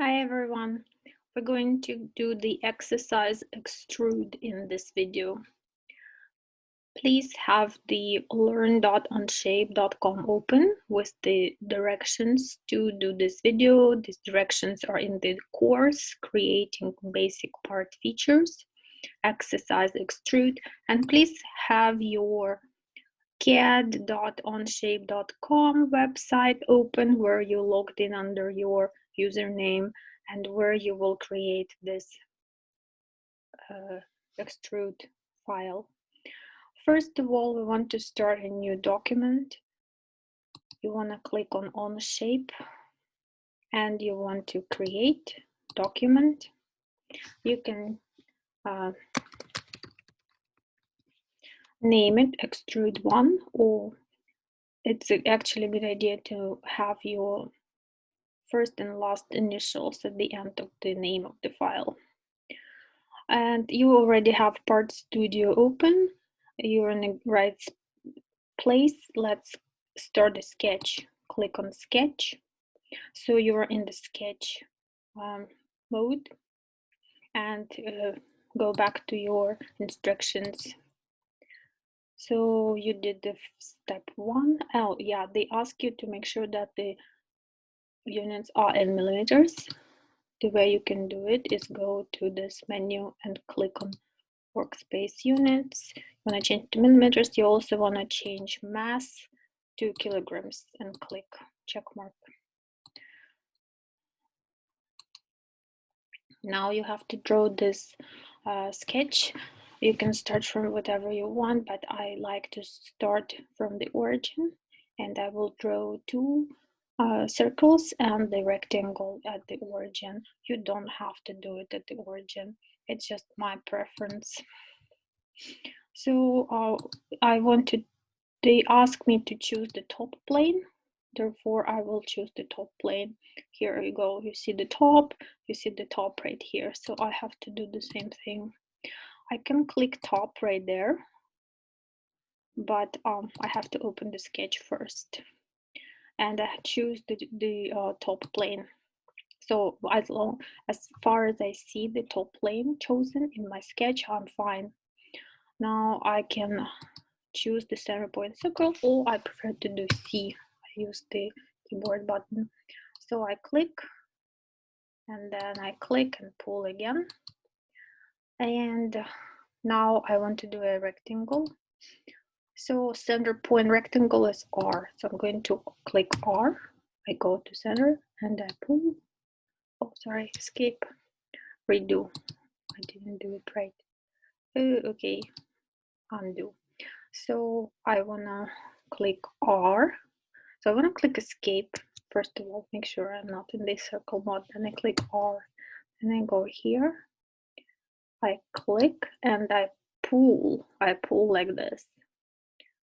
Hi everyone, we're going to do the exercise extrude in this video. Please have the learn.onshape.com open with the directions to do this video. These directions are in the course, creating basic part features, exercise extrude, and please have your cad.onshape.com website open where you logged in under your username and where you will create this extrude file. First of all, we want to start a new document. You want to click on OnShape and you want to create document. You can name it extrude 1, or it's actually a good idea to have your first and last initials at the end of the name of the file. And you already have Part Studio open. You're in the right place. Let's start a sketch. Click on Sketch. So you're in the sketch mode, and go back to your instructions. So you did the step 1. Oh yeah, they ask you to make sure that the units are in millimeters. The way you can do it is go to this menu and click on workspace units. You want to change to millimeters. You also want to change mass to kilograms and click check mark. Now you have to draw this sketch. You can start from whatever you want, but I like to start from the origin, and I will draw two circles and the rectangle at the origin. You don't have to do it at the origin. It's just my preference. So they ask me to choose the top plane. Therefore, I will choose the top plane. Here you go. You see the top right here. So I have to do the same thing. I can click top right there, but I have to open the sketch first. And I choose the top plane. So as far as I see the top plane chosen in my sketch, I'm fine. Now I can choose the center point circle, or I prefer to do C. I use the keyboard button. So I click, and then I click and pull again. And now I want to do a rectangle. So center point rectangle is R. So I'm going to click R. I go to center and I pull. Oh, sorry, escape, redo. I didn't do it right. Okay, undo. So I wanna click R. So I wanna click escape. First of all, make sure I'm not in this circle mode. Then I click R. And I go here. I click and I pull. I pull like this.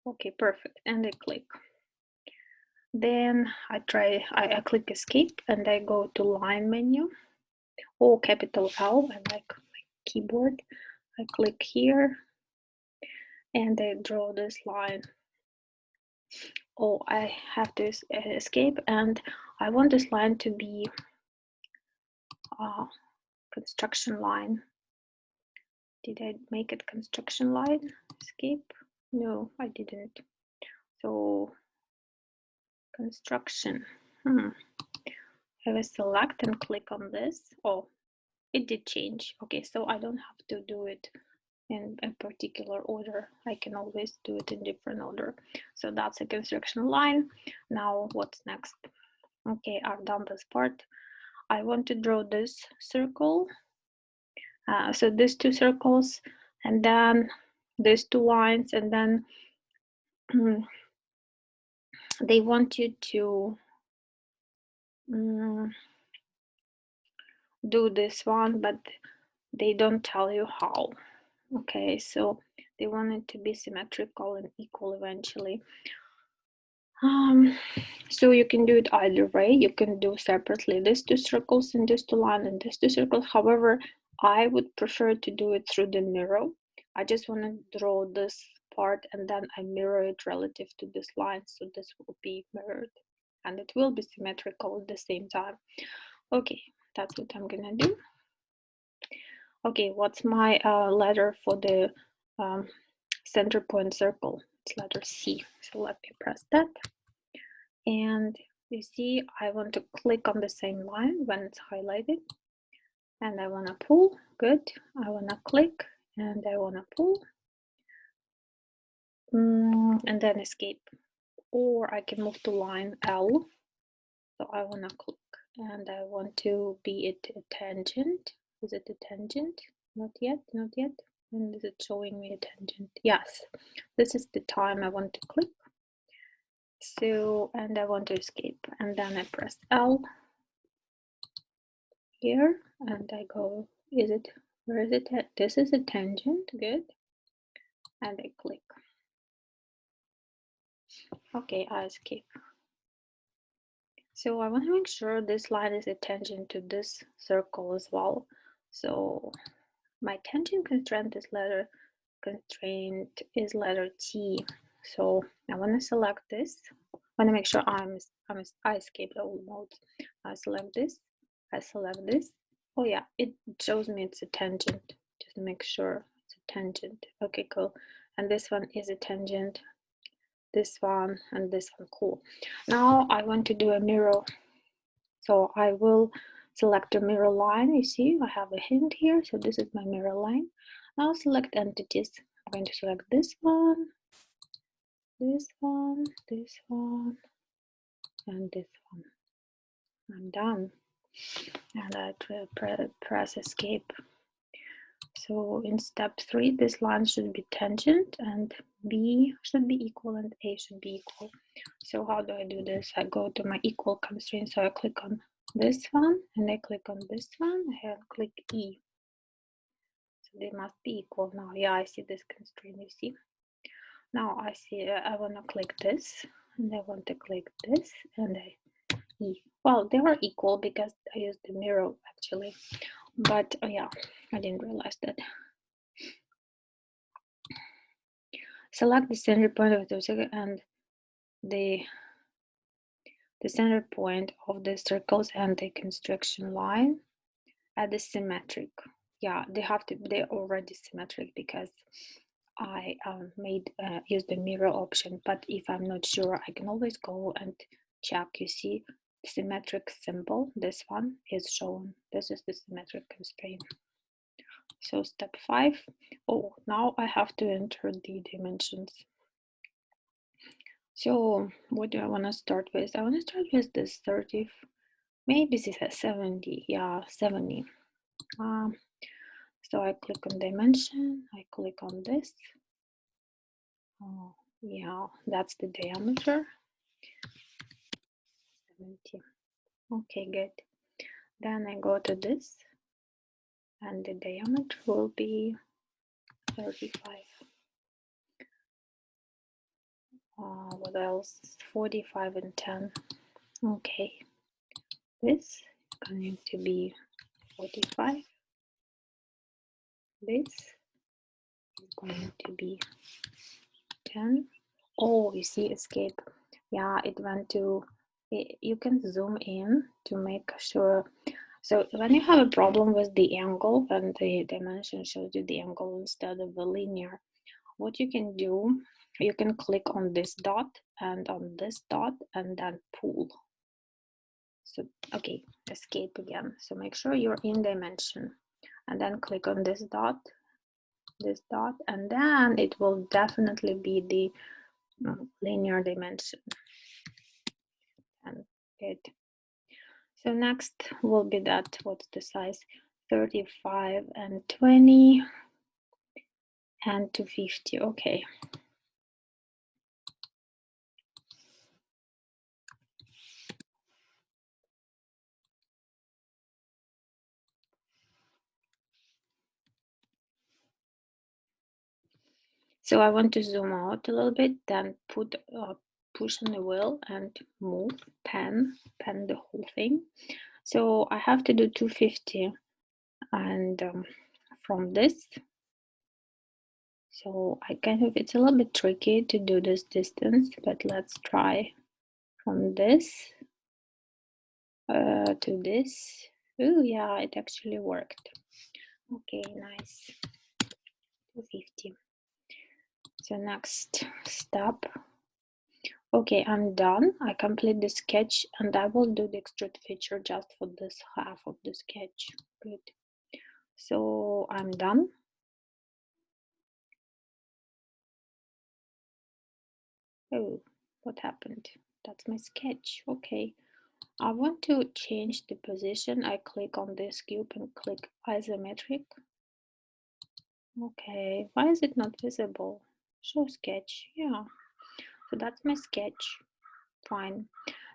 Okay, perfect. And I click. Then I click escape and I go to line menu, or capital L. I like my keyboard. I click here and I draw this line. Oh, I have to escape, and I want this line to be construction line. Did I make it construction line? Escape? No, I didn't. So construction. I will select and click on this. Oh, it did change. Okay, so I don't have to do it in a particular order. I can always do it in different order. So that's a construction line. Now what's next? Okay, I've done this part. I want to draw this circle. So these two circles, and then these two lines, and then they want you to do this one, but they don't tell you how. Okay, so they want it to be symmetrical and equal eventually. So you can do it either way. You can do separately these two circles and these two lines and these two circles. However, I would prefer to do it through the mirror. I just want to draw this part and then I mirror it relative to this line, so this will be mirrored and it will be symmetrical at the same time. Okay, That's what I'm gonna do. Okay, what's my letter for the center point circle? It's letter C. So let me press that. And you see, I want to click on the same line when it's highlighted. And I want to pull. Good. I want to click and I want to pull. And then escape. Or I can move to line L. So I want to click and I want to be it a tangent. Is it a tangent? Not yet, not yet. And is it showing me a tangent? Yes. This is the time I want to click. So, and I want to escape. And then I press L here and I go, is it, where is it at? This is a tangent, good. And I click. Okay, I escape. So I want to make sure this line is a tangent to this circle as well. So my tangent constraint is letter T. So I want to select this. I want to make sure I escape all modes. I select this. I select this. Oh yeah, it shows me it's a tangent. Just make sure it's a tangent. Okay, cool. And this one is a tangent. This one and this one, cool. Now I want to do a mirror. So I will select a mirror line. You see, I have a hint here. So this is my mirror line. Now select entities. I'm going to select this one, this one, this one, and this one. I'm done. And I press escape. So in step 3, this line should be tangent and B should be equal and A should be equal. So how do I do this? I go to my equal constraint. So I click on this one and I click on this one and click E. So they must be equal now. Yeah, I see this constraint, you see. Now I see I want to click this and I want to click this and E. Well, they are equal because I used the mirror actually. But yeah, I didn't realize that. Select the center point of the circle and the center point of the circles and the construction line at the symmetric. Yeah, they're already symmetric because I use the mirror option. But if I'm not sure, I can always go and check. You see, symmetric symbol. This one is shown. This is the symmetric constraint. So step 5. Oh, now I have to enter the dimensions. So what do I want to start with? I want to start with this 30, maybe this is 70. Yeah, 70. So I click on dimension, I click on this. Oh, yeah, that's the diameter. 70. Okay, good. Then I go to this and the diameter will be 35. What else? 45 and 10. Okay, this is going to be 45. This is going to be 10. Oh, you see escape. Yeah, it went to, you can zoom in to make sure. So when you have a problem with the angle and the dimension shows you the angle instead of the linear, what you can do, you can click on this dot and on this dot and then pull. So, okay, escape again. So make sure you're in dimension and then click on this dot, and then it will definitely be the linear dimension. And good. So next will be that, what's the size? 35 and 20 and 250. Okay. So I want to zoom out a little bit, then push on the wheel and move, pan the whole thing. So I have to do 250 and from this. So I it's a little bit tricky to do this distance, but let's try from this to this. Oh yeah, it actually worked. Okay, nice. 250. So next step. Okay, I'm done. I complete the sketch and I will do the extrude feature just for this half of the sketch. Good. So I'm done. Oh, what happened? That's my sketch. Okay. I want to change the position. I click on this cube and click isometric. Okay, why is it not visible? Show sketch. Yeah, so that's my sketch. Fine.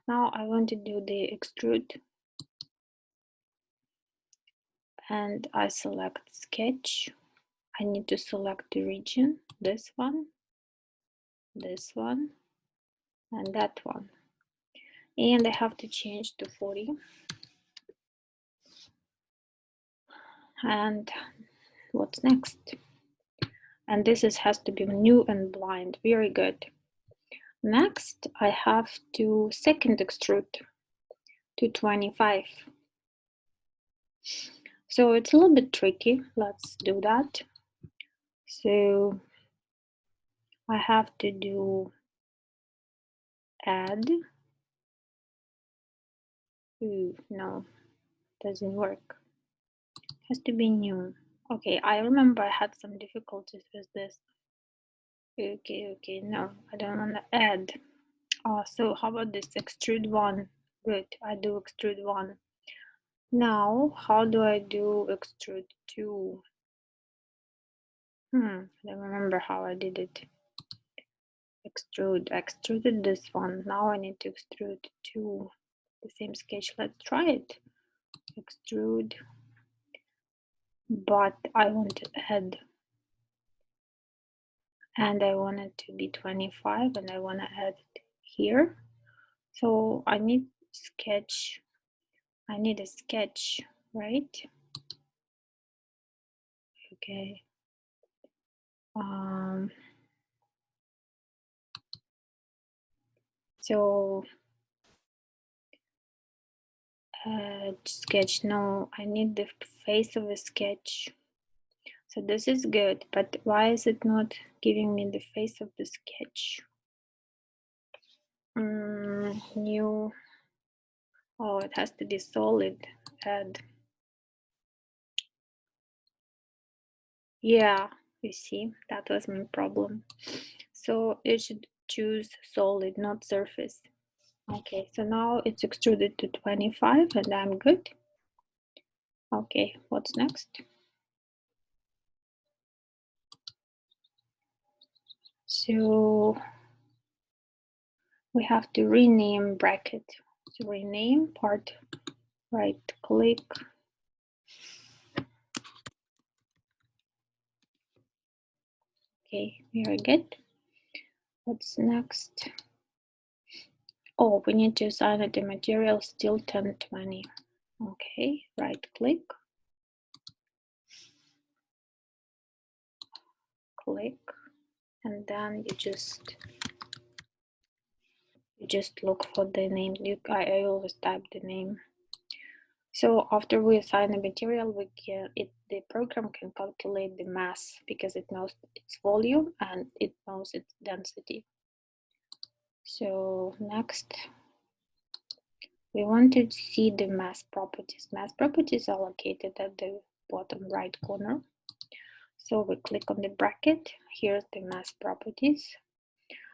Now I want to do the extrude and I select sketch. I need to select the region, this one, and that one. And I have to change to 40. And what's next? And this has to be new and blind. Very good. Next, I have to second extrude to 25. So it's a little bit tricky. Let's do that. So I have to do add. Ooh, no, doesn't work. Has to be new. Okay, I remember I had some difficulties with this. Okay, no, I don't want to add. So how about this extrude one? Good, I do extrude one. Now, how do I do extrude two? I don't remember how I did it. Extrude, I extruded this one. Now I need to extrude two. The same sketch. Let's try it. Extrude, but I want to add, and I want it to be 25, and I want to add it here. So I need sketch. I need a sketch, right? Okay. So sketch. No, I need the face of a sketch. So this is good, but why is it not giving me the face of the sketch? New. Oh, it has to be solid. Add. Yeah, you see, that was my problem. So it should choose solid, not surface. Okay, so now it's extruded to 25 and I'm good. Okay, what's next? So we have to rename bracket. So rename part, right click. Okay, very good. What's next? Oh, we need to assign it the material still 1020. Okay, right click. Click, and then you just look for the name. I always type the name. So after we assign the material, the program can calculate the mass because it knows its volume and it knows its density. So next, we want to see the mass properties. Mass properties are located at the bottom right corner. So we click on the bracket. Here's the mass properties.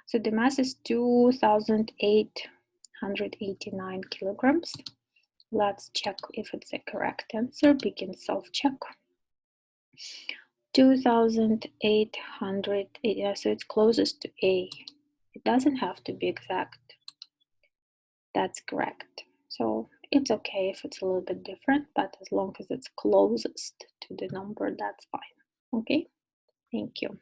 So the mass is 2,889 kilograms. Let's check if it's a correct answer. Begin self-check. 2,800, yeah, so it's closest to A. It doesn't have to be exact. That's correct. So it's okay if it's a little bit different, but as long as it's closest to the number, that's fine. Okay, thank you.